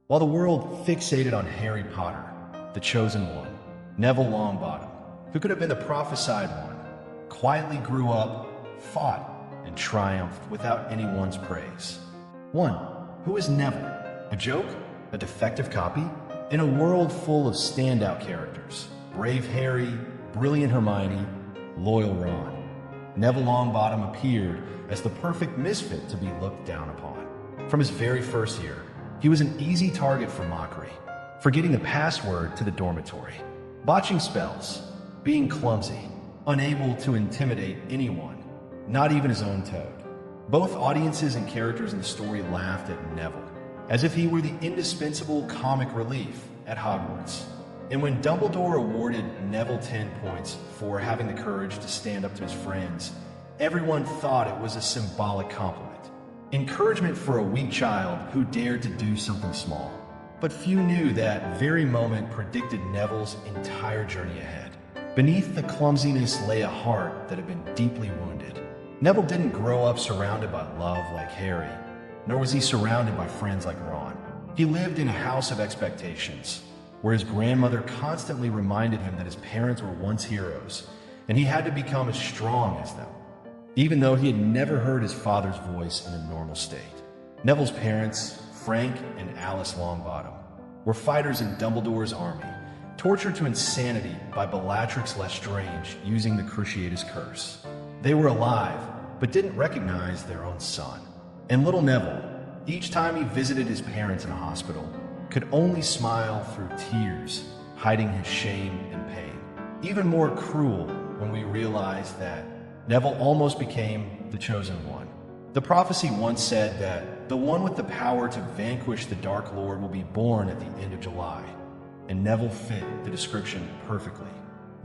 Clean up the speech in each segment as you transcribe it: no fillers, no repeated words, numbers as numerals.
While the world fixated on Harry Potter, the chosen one, Neville Longbottom, who could have been the prophesied one, quietly grew up, fought, and triumphed without anyone's praise. 1. Who is Neville? A joke? A defective copy? In a world full of standout characters, brave Harry, brilliant Hermione, loyal Ron, Neville Longbottom appeared as the perfect misfit to be looked down upon. From his very first year, he was an easy target for mockery, forgetting the password to the dormitory, botching spells, being clumsy, unable to intimidate anyone, not even his own Toad. Both audiences and characters in the story laughed at Neville, as if he were the indispensable comic relief at Hogwarts. And when Dumbledore awarded Neville 10 points for having the courage to stand up to his friends, everyone thought it was a symbolic compliment. Encouragement for a weak child who dared to do something small. But few knew that very moment predicted Neville's entire journey ahead. Beneath the clumsiness lay a heart that had been deeply wounded. Neville didn't grow up surrounded by love like Harry, nor was he surrounded by friends like Ron. He lived in a house of expectations, where his grandmother constantly reminded him that his parents were once heroes, and he had to become as strong as them, even though he had never heard his father's voice in a normal state. Neville's parents, Frank and Alice Longbottom, were fighters in Dumbledore's army, tortured to insanity by Bellatrix Lestrange using the Cruciatus Curse. They were alive, but didn't recognize their own son. And little Neville, each time he visited his parents in a hospital, could only smile through tears, hiding his shame and pain. Even more cruel when we realize that Neville almost became the chosen one. The prophecy once said that the one with the power to vanquish the Dark Lord will be born at the end of July, and Neville fit the description perfectly.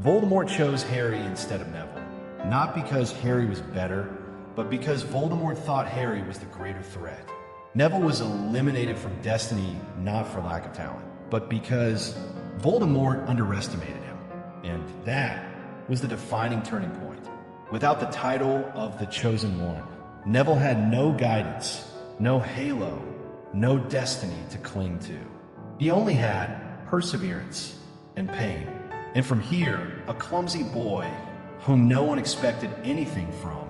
Voldemort chose Harry instead of Neville, not because Harry was better, but because Voldemort thought Harry was the greater threat. Neville was eliminated from Destiny not for lack of talent, but because Voldemort underestimated him. And that was the defining turning point. Without the title of the Chosen One, Neville had no guidance, no halo, no destiny to cling to. He only had perseverance and pain. And from here, a clumsy boy whom no one expected anything from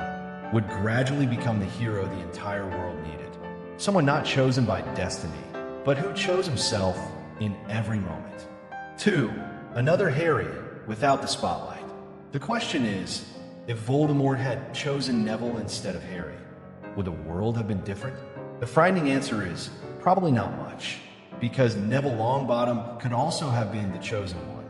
would gradually become the hero the entire world needed. Someone not chosen by destiny, but who chose himself in every moment. 2. Another Harry without the spotlight. The question is, if Voldemort had chosen Neville instead of Harry, would the world have been different? The frightening answer is probably not much, because Neville Longbottom could also have been the chosen one.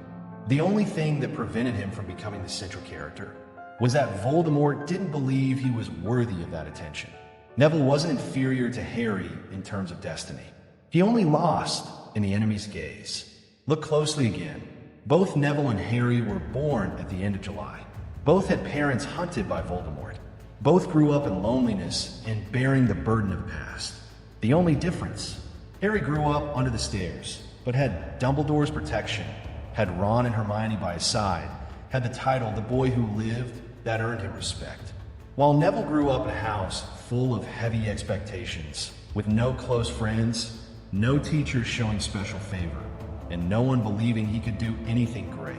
The only thing that prevented him from becoming the central character was that Voldemort didn't believe he was worthy of that attention. Neville wasn't inferior to Harry in terms of destiny. He only lost in the enemy's gaze. Look closely again. Both Neville and Harry were born at the end of July. Both had parents hunted by Voldemort. Both grew up in loneliness and bearing the burden of the past. The only difference, Harry grew up under the stairs, but had Dumbledore's protection, had Ron and Hermione by his side, had the title the boy who lived that earned him respect. While Neville grew up in a house full of heavy expectations, with no close friends, no teachers showing special favor, and no one believing he could do anything great,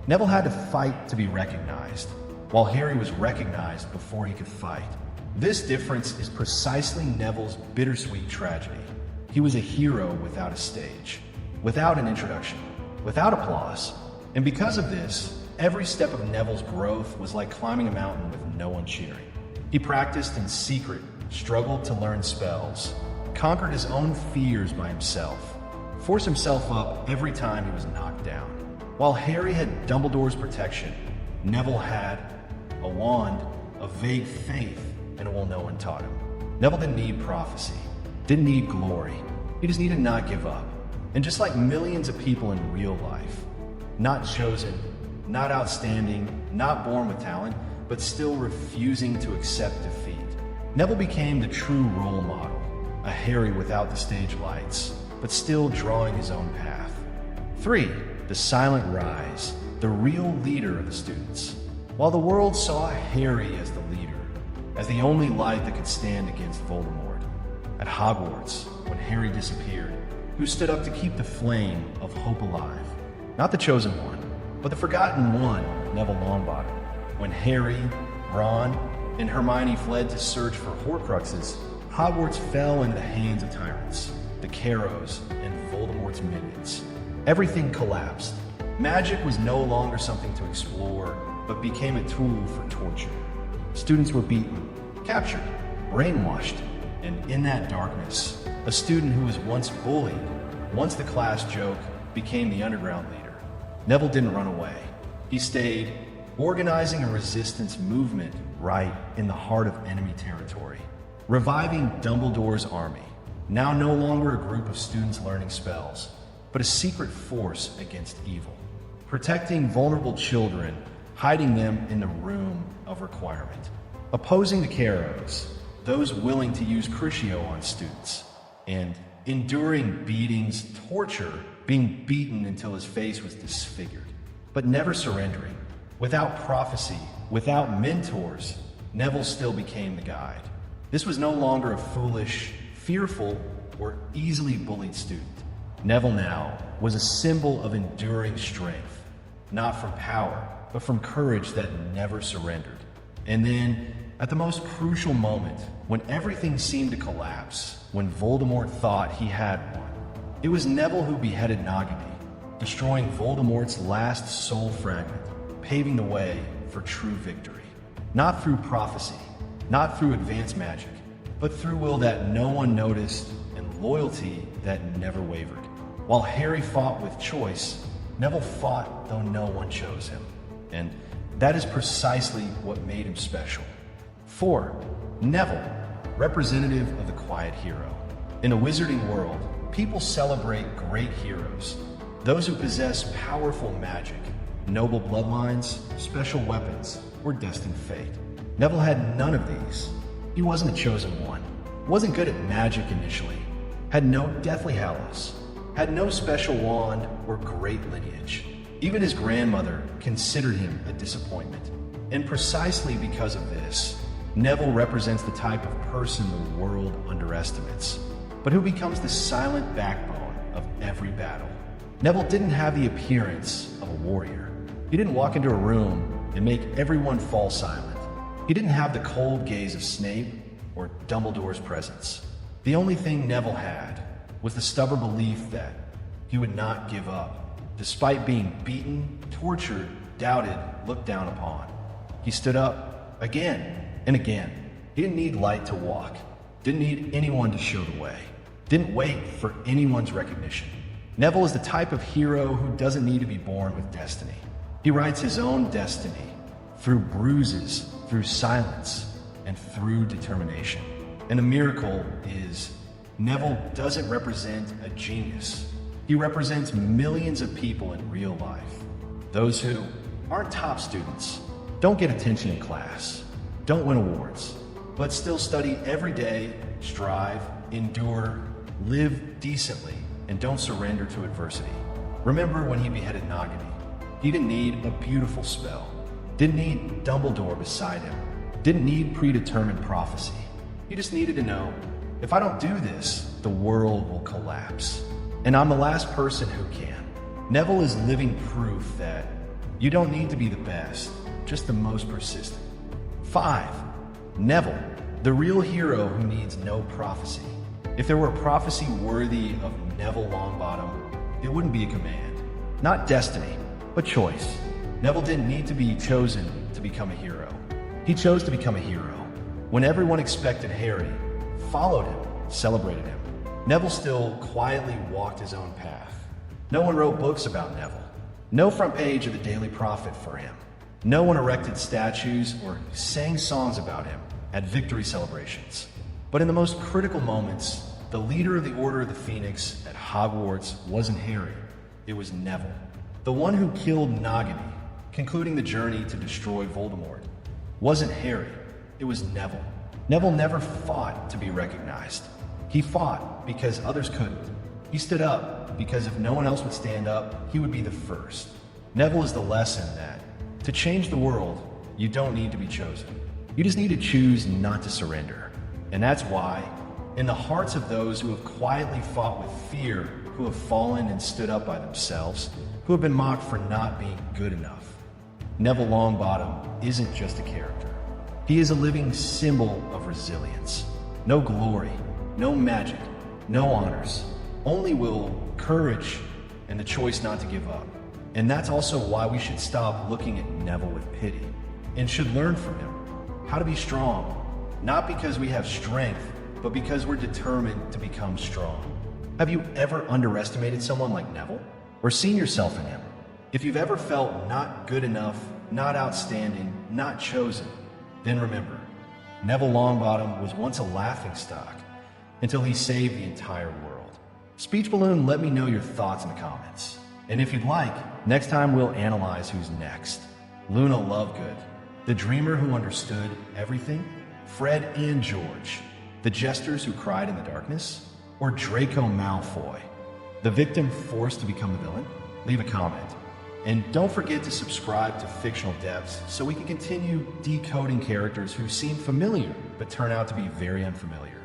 Neville had to fight to be recognized, while Harry was recognized before he could fight. This difference is precisely Neville's bittersweet tragedy. He was a hero without a stage, without an introduction, without applause, and because of this, every step of Neville's growth was like climbing a mountain with no one cheering. He practiced in secret, struggled to learn spells, conquered his own fears by himself, forced himself up every time he was knocked down. While Harry had Dumbledore's protection, Neville had a wand, a vague faith, and a no one taught him. Neville didn't need prophecy, didn't need glory. He just needed to not give up. And just like millions of people in real life, not chosen, not outstanding, not born with talent, but still refusing to accept defeat, Neville became the true role model, a Harry without the stage lights, but still drawing his own path. 3. The silent rise, the real leader of the students. While the world saw Harry as the leader, as the only light that could stand against Voldemort, at Hogwarts, when Harry disappeared, who stood up to keep the flame of hope alive. Not the chosen one, but the forgotten one, Neville Longbottom. When Harry, Ron, and Hermione fled to search for Horcruxes, Hogwarts fell into the hands of tyrants, the Carrows, and Voldemort's minions. Everything collapsed. Magic was no longer something to explore, but became a tool for torture. Students were beaten, captured, brainwashed, and in that darkness, a student who was once bullied, once the class joke, became the underground leader. Neville didn't run away. He stayed, organizing a resistance movement right in the heart of enemy territory, reviving Dumbledore's army, now no longer a group of students learning spells, but a secret force against evil, protecting vulnerable children, hiding them in the room of requirement, opposing the Carrows, those willing to use Crucio on students, and enduring beatings, torture, being beaten until his face was disfigured, but never surrendering. Without prophecy, without mentors, Neville still became the guide. This was no longer a foolish, fearful, or easily bullied student. Neville now was a symbol of enduring strength, not from power, but from courage that never surrendered. And then, at the most crucial moment, when everything seemed to collapse, when Voldemort thought he had won, it was Neville who beheaded Nagini, destroying Voldemort's last soul fragment, paving the way for true victory. Not through prophecy, not through advanced magic, but through will that no one noticed and loyalty that never wavered. While Harry fought with choice, Neville fought though no one chose him. And that is precisely what made him special. 4. Neville, representative of the quiet hero. In the wizarding world, people celebrate great heroes, those who possess powerful magic, noble bloodlines, special weapons, or destined fate. Neville had none of these. He wasn't a chosen one, wasn't good at magic initially, had no deathly hallows, had no special wand or great lineage. Even his grandmother considered him a disappointment. And precisely because of this, Neville represents the type of person the world underestimates, but who becomes the silent backbone of every battle. Neville didn't have the appearance of a warrior. He didn't walk into a room and make everyone fall silent. He didn't have the cold gaze of Snape or Dumbledore's presence. The only thing Neville had was the stubborn belief that he would not give up, despite being beaten, tortured, doubted, looked down upon. He stood up again and again. He didn't need light to walk, didn't need anyone to show the way, didn't wait for anyone's recognition. Neville is the type of hero who doesn't need to be born with destiny. He writes his own destiny through bruises, through silence, and through determination. And the miracle is Neville doesn't represent a genius. He represents millions of people in real life. Those who aren't top students, don't get attention in class, don't win awards, but still study every day, strive, endure, live decently, and don't surrender to adversity. Remember when he beheaded Nagini? He didn't need a beautiful spell, didn't need Dumbledore beside him, didn't need predetermined prophecy. He just needed to know, if I don't do this, the world will collapse. And I'm the last person who can. Neville is living proof that you don't need to be the best, just the most persistent. 5. Neville, the real hero who needs no prophecy. If there were a prophecy worthy of Neville Longbottom, it wouldn't be a command. Not destiny, but choice. Neville didn't need to be chosen to become a hero. He chose to become a hero. When everyone expected Harry, followed him, celebrated him, Neville still quietly walked his own path. No one wrote books about Neville. No front page of the Daily Prophet for him. No one erected statues or sang songs about him at victory celebrations. But in the most critical moments, the leader of the Order of the Phoenix at Hogwarts wasn't Harry. It was Neville. The one who killed Nagini, concluding the journey to destroy Voldemort, wasn't Harry. It was Neville. Neville never fought to be recognized. He fought because others couldn't. He stood up because if no one else would stand up, he would be the first. Neville is the lesson that to change the world, you don't need to be chosen. You just need to choose not to surrender. And that's why, in the hearts of those who have quietly fought with fear, who have fallen and stood up by themselves, who have been mocked for not being good enough. Neville Longbottom isn't just a character. He is a living symbol of resilience. No glory, no magic, no honors, only will, courage, and the choice not to give up. And that's also why we should stop looking at Neville with pity and should learn from him how to be strong, not because we have strength, but because we're determined to become strong. Have you ever underestimated someone like Neville or seen yourself in him? If you've ever felt not good enough, not outstanding, not chosen, then remember, Neville Longbottom was once a laughingstock until he saved the entire world. Speech Balloon, let me know your thoughts in the comments. And if you'd like, next time we'll analyze who's next. Luna Lovegood, the dreamer who understood everything, Fred and George, the jesters who cried in the darkness, or Draco Malfoy, the victim forced to become the villain? Leave a comment. And don't forget to subscribe to Fictional Depths so we can continue decoding characters who seem familiar but turn out to be very unfamiliar.